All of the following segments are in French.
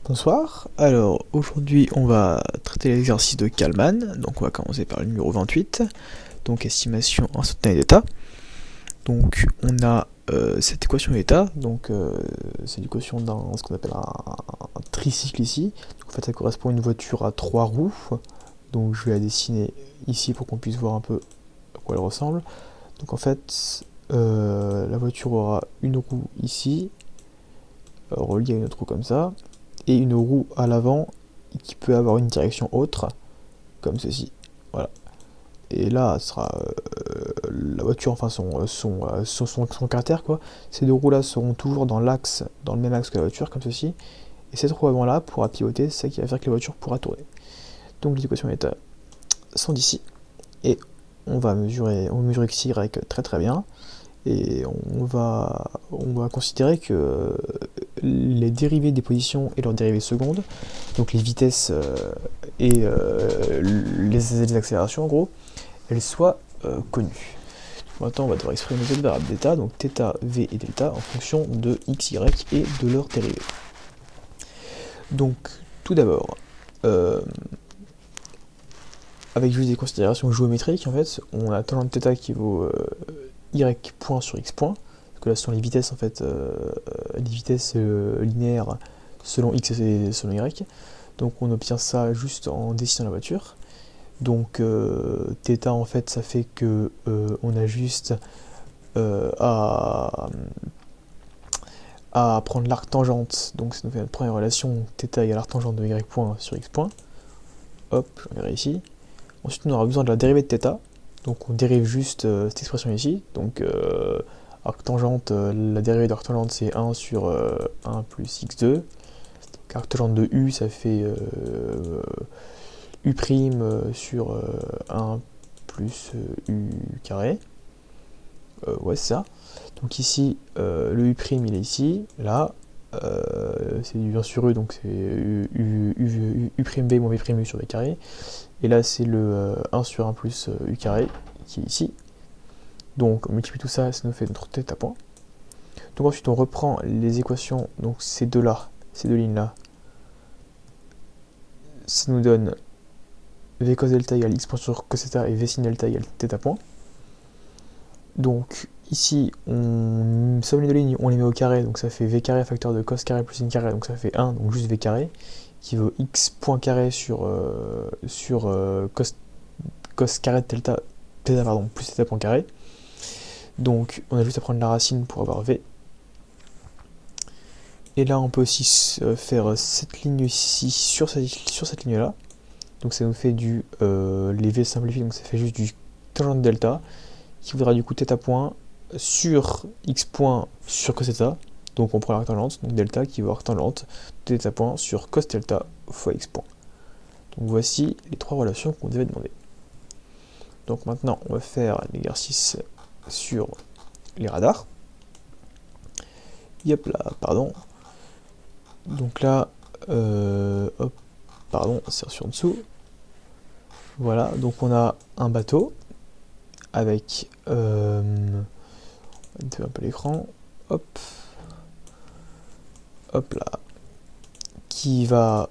Bonsoir, alors aujourd'hui on va traiter l'exercice de Kalman, donc on va commencer par le numéro 28, donc estimation instantanée d'état. Donc on a cette équation d'état, donc c'est l'équation d'un ce qu'on appelle un tricycle ici. Donc, en fait ça correspond à une voiture à 3 roues, donc je vais la dessiner ici pour qu'on puisse voir un peu à quoi elle ressemble. Donc en fait la voiture aura une roue ici, reliée à une autre roue comme ça, et une roue à l'avant qui peut avoir une direction autre, comme ceci. Voilà. Et là, ce sera la voiture, enfin son caractère, quoi. Ces deux roues-là seront toujours dans l'axe, dans le même axe que la voiture, comme ceci. Et cette roue avant-là pourra pivoter, c'est ça qui va faire que la voiture pourra tourner. Donc les équations d'état sont d'ici. Et on va mesurer x, y très très bien. Et on va considérer que les dérivées des positions et leurs dérivées secondes, donc les vitesses et les accélérations en gros, elles soient connues. Maintenant on va devoir exprimer nos variables d'état, donc θ, v et delta en fonction de x, y et de leurs dérivées. Donc tout d'abord, avec juste des considérations géométriques, en fait, on a tangente θ qui vaut y point sur x point, parce que là ce sont les vitesses en fait, les vitesses linéaires selon x et selon y. Donc on obtient ça juste en dessinant la voiture. Donc θ en fait ça fait que on a juste à prendre l'arc tangente, donc ça nous fait notre première relation, θ égale arc tangente de y point sur x point. Hop, je verrai ici. Ensuite on aura besoin de la dérivée de θ, donc on dérive juste cette expression ici, donc arc tangente, la dérivée d'arc tangente c'est 1 sur 1 plus x2, donc arc tangente de u ça fait u' sur 1 plus u carré, ouais c'est ça. Donc ici le u' il est ici, là c'est du 1 sur u, donc c'est u'b moins b' u sur v carré, et là c'est le 1 sur 1 plus u carré qui est ici. Donc on multiplie tout ça, ça nous fait notre θ point. Donc ensuite on reprend les équations, donc ces deux lignes là, ça nous donne v cos delta égale x point sur cos θ et v sin delta égale θ point. Donc ici on somme les deux lignes, on les met au carré, donc ça fait v carré facteur de cos carré plus sin carré, donc ça fait 1, donc juste v carré, qui vaut x point carré sur cos carré de θ pardon, plus θ point carré. Donc on a juste à prendre la racine pour avoir v. Et là on peut aussi faire cette ligne ici sur cette ligne là. Donc ça nous fait du les v simplifiés, donc ça fait juste du tangente delta qui voudra du coup θ point sur x point sur cos θ. Donc on prend la tangente, donc delta qui vaut tangente de θ point sur cos delta fois x point. Donc voici les trois relations qu'on devait demander. Donc maintenant on va faire l'exercice sur les radars. Yep là, pardon. Donc là, hop, pardon, c'est sur dessous. Voilà, donc on a un bateau avec un peu l'écran, hop là, qui va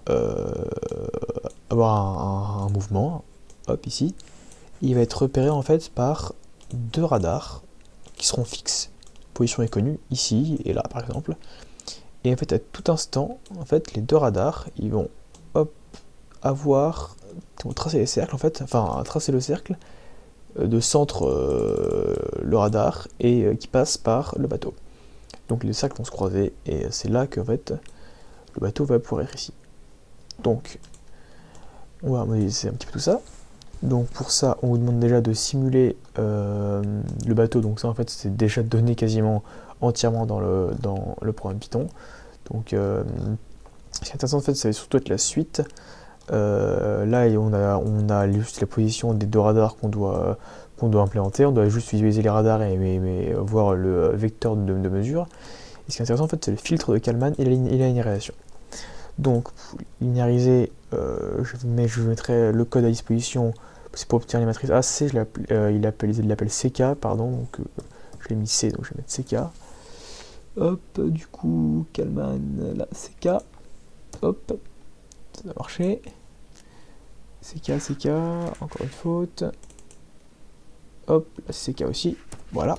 avoir un mouvement, hop ici. Il va être repéré en fait par deux radars qui seront fixes. Position est connue ici et là par exemple. Et en fait à tout instant, en fait les deux radars, ils vont hop ils vont tracer les cercles en fait, enfin tracer le cercle de centre le radar et qui passe par le bateau. Donc les cercles vont se croiser et c'est là que en fait le bateau va pouvoir être ici. Donc on va modéliser un petit peu tout ça. Donc pour ça on vous demande déjà de simuler le bateau, donc ça en fait c'est déjà donné quasiment entièrement dans le programme Python. Donc ce qui est intéressant en fait ça va surtout être la suite. Là on a juste la position des deux radars qu'on doit implémenter, on doit juste visualiser les radars et voir le vecteur de mesure. Et ce qui est intéressant en fait c'est le filtre de Kalman et la linéarisation. Donc pour linéariser, je mettrai le code à disposition, c'est pour obtenir les matrices AC, il l'appelle CK, pardon, donc je l'ai mis C, donc je vais mettre CK. Hop, du coup, Kalman, là, CK. hop, ça a marché. CK, encore une faute. Hop, CK aussi, voilà.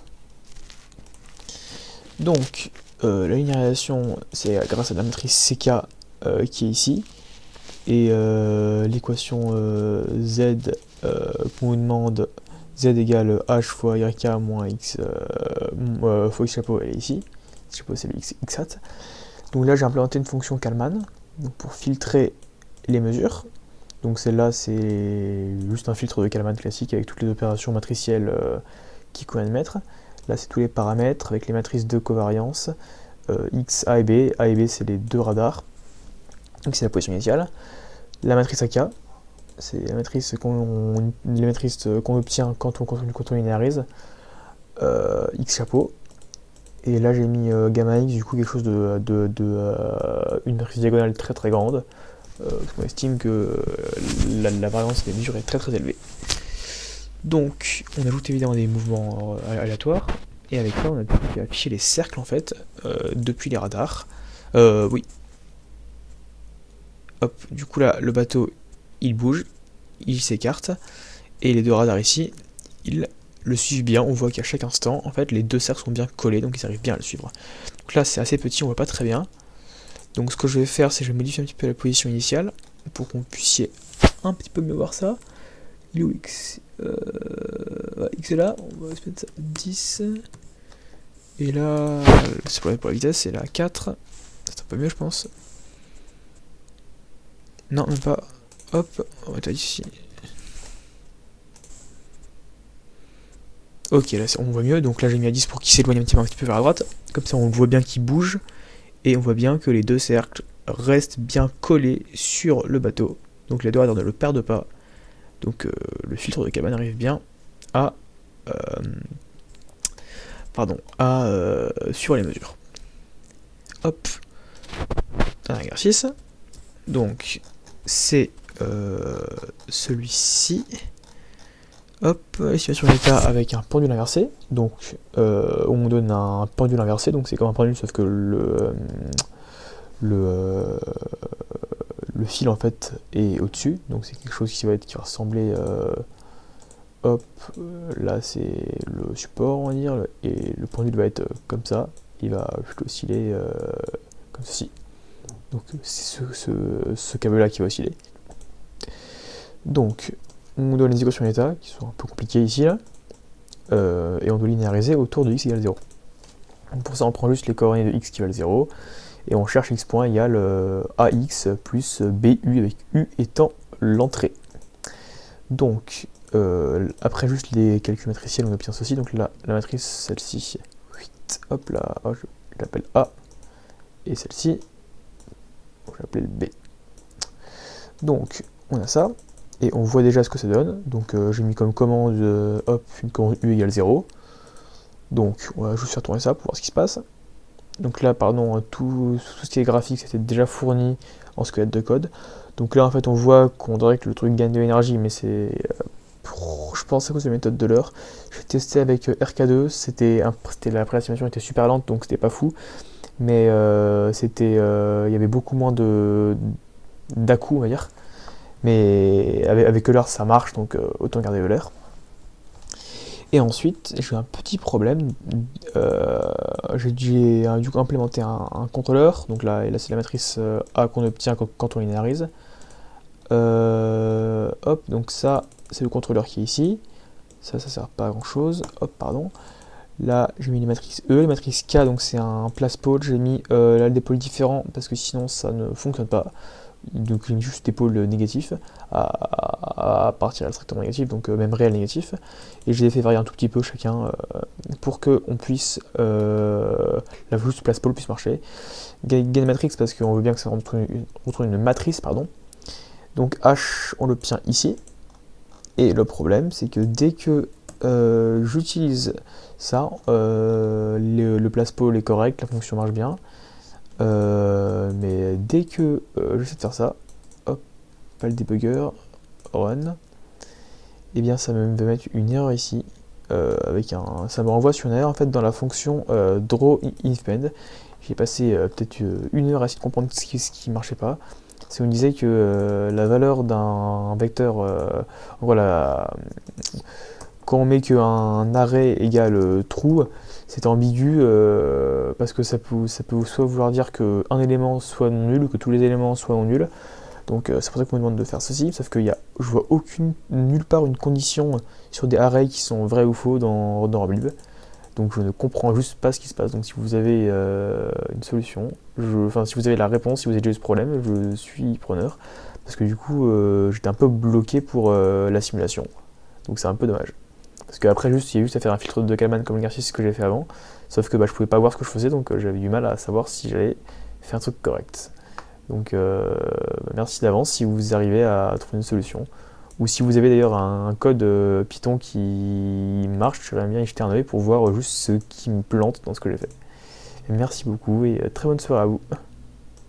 Donc, la linéarisation, c'est grâce à la matrice CK qui est ici. Et l'équation Z qu'on nous demande, Z égale H fois YK moins X fois X chapeau, elle est ici. X chapeau, c'est le X hat. Donc là, j'ai implémenté une fonction Kalman donc pour filtrer les mesures. Donc celle-là, c'est juste un filtre de Kalman classique avec toutes les opérations matricielles qu'il convient de mettre. Là, c'est tous les paramètres avec les matrices de covariance, X, A et B. A et B, c'est les deux radars. Donc c'est la position initiale. La matrice AK, c'est la matrice qu'on obtient quand on linéarise. X chapeau. Et là, j'ai mis gamma X, du coup, quelque chose une matrice diagonale très très grande. Parce qu'on estime que la variance des mesures est très très élevée. Donc, on ajoute évidemment des mouvements aléatoires, et avec ça, on a pu afficher les cercles en fait depuis les radars. Oui. Hop, du coup là, le bateau il bouge, il s'écarte, et les deux radars ici, ils le suivent bien. On voit qu'à chaque instant, en fait, les deux cercles sont bien collés, donc ils arrivent bien à le suivre. Donc là, c'est assez petit, on voit pas très bien. Donc ce que je vais faire, c'est que je vais modifier un petit peu la position initiale pour qu'on puisse un petit peu mieux voir ça. Il est où X X est là, on va se mettre ça 10. Et là, c'est pour la vitesse, c'est là 4. C'est un peu mieux, je pense. Non, même pas. Hop, on va mettre ici. Ok, là on voit mieux. Donc là, j'ai mis à 10 pour qu'il s'éloigne un petit peu vers la droite. Comme ça, on voit bien qu'il bouge. Et on voit bien que les deux cercles restent bien collés sur le bateau. Donc les deux radars ne le perdent pas. Donc le filtre de Kalman arrive bien à sur les mesures. Hop, un exercice. Donc c'est celui-ci. Hop, estimation d'état avec un pendule inversé. Donc on donne un pendule inversé, donc c'est comme un pendule sauf que le fil en fait est au-dessus, donc c'est quelque chose qui va ressembler hop, là c'est le support on va dire, et le pendule va être comme ça, il va osciller comme ceci. Donc c'est ce câble là qui va osciller. Donc on donne les équations d'état qui sont un peu compliquées ici là, et on doit linéariser autour de x égale 0. Donc pour ça on prend juste les coordonnées de x qui valent 0, et on cherche x point égale ax plus bu, avec u étant l'entrée. Donc après juste les calculs matriciels, on obtient ceci. Donc là, la matrice, celle-ci, hop là, je l'appelle A, et celle-ci, je l'appelle B. Donc on a ça, et on voit déjà ce que ça donne. Donc j'ai mis comme commande, hop, une commande u égale 0. Donc on va juste faire tourner ça pour voir ce qui se passe. Donc là, pardon, tout ce qui est graphique, c'était déjà fourni en squelette de code. Donc là, en fait, on voit qu'on dirait que le truc gagne de l'énergie, mais c'est, je pense, à cause de la méthode de l'heure. J'ai testé avec RK2, la préestimation était super lente, donc c'était pas fou. Mais il y avait beaucoup moins d'à-coups, on va dire. Mais avec Euler, ça marche, donc autant garder Euler. Et ensuite, j'ai eu un petit problème. J'ai du coup implémenté un contrôleur. Donc là c'est la matrice A qu'on obtient quand on linéarise. Hop, donc ça, c'est le contrôleur qui est ici. Ça sert pas à grand chose. Hop, pardon. Là, j'ai mis les matrices E, les matrices K, donc c'est un place pôle. J'ai mis là des pôles différents parce que sinon ça ne fonctionne pas. Donc j'ai mis juste des pôles négatifs à partir strictement négatif, donc même réel négatif, et je les ai fait varier un tout petit peu chacun pour que on puisse la juste place pôle puisse marcher. Gain matrix parce qu'on veut bien que ça retourne une matrice, pardon. Donc H on l'obtient ici, et le problème c'est que dès que j'utilise ça, le place pôle est correct, la fonction marche bien. Mais dès que j'essaie de faire ça, hop, pas le debugger, run, et bien ça me va mettre une erreur ici, ça me renvoie sur une erreur en fait dans la fonction draw ifpend. j'ai passé peut-être 1 heure à essayer de comprendre ce qui marchait pas. C'est on disait que la valeur d'un vecteur, voilà, quand on met qu'un arrêt égale true, c'est ambigu parce que ça peut soit vouloir dire qu'un élément soit non nul ou que tous les éléments soient non nuls. Donc c'est pour ça qu'on me demande de faire ceci, sauf que je vois nulle part une condition sur des arrays qui sont vrais ou faux dans Rublib. Donc je ne comprends juste pas ce qui se passe. Donc si vous avez une solution, enfin si vous avez la réponse, si vous avez déjà eu ce problème, je suis preneur. Parce que du coup j'étais un peu bloqué pour la simulation. Donc c'est un peu dommage. Parce qu'après il y a juste à faire un filtre de Kalman comme l'exercice que j'ai fait avant. Sauf que je pouvais pas voir ce que je faisais, donc j'avais du mal à savoir si j'allais faire un truc correct. Donc merci d'avance si vous arrivez à trouver une solution. Ou si vous avez d'ailleurs un code Python qui marche, j'aimerais bien y jeter un œil pour voir juste ce qui me plante dans ce que j'ai fait. Et merci beaucoup et très bonne soirée à vous.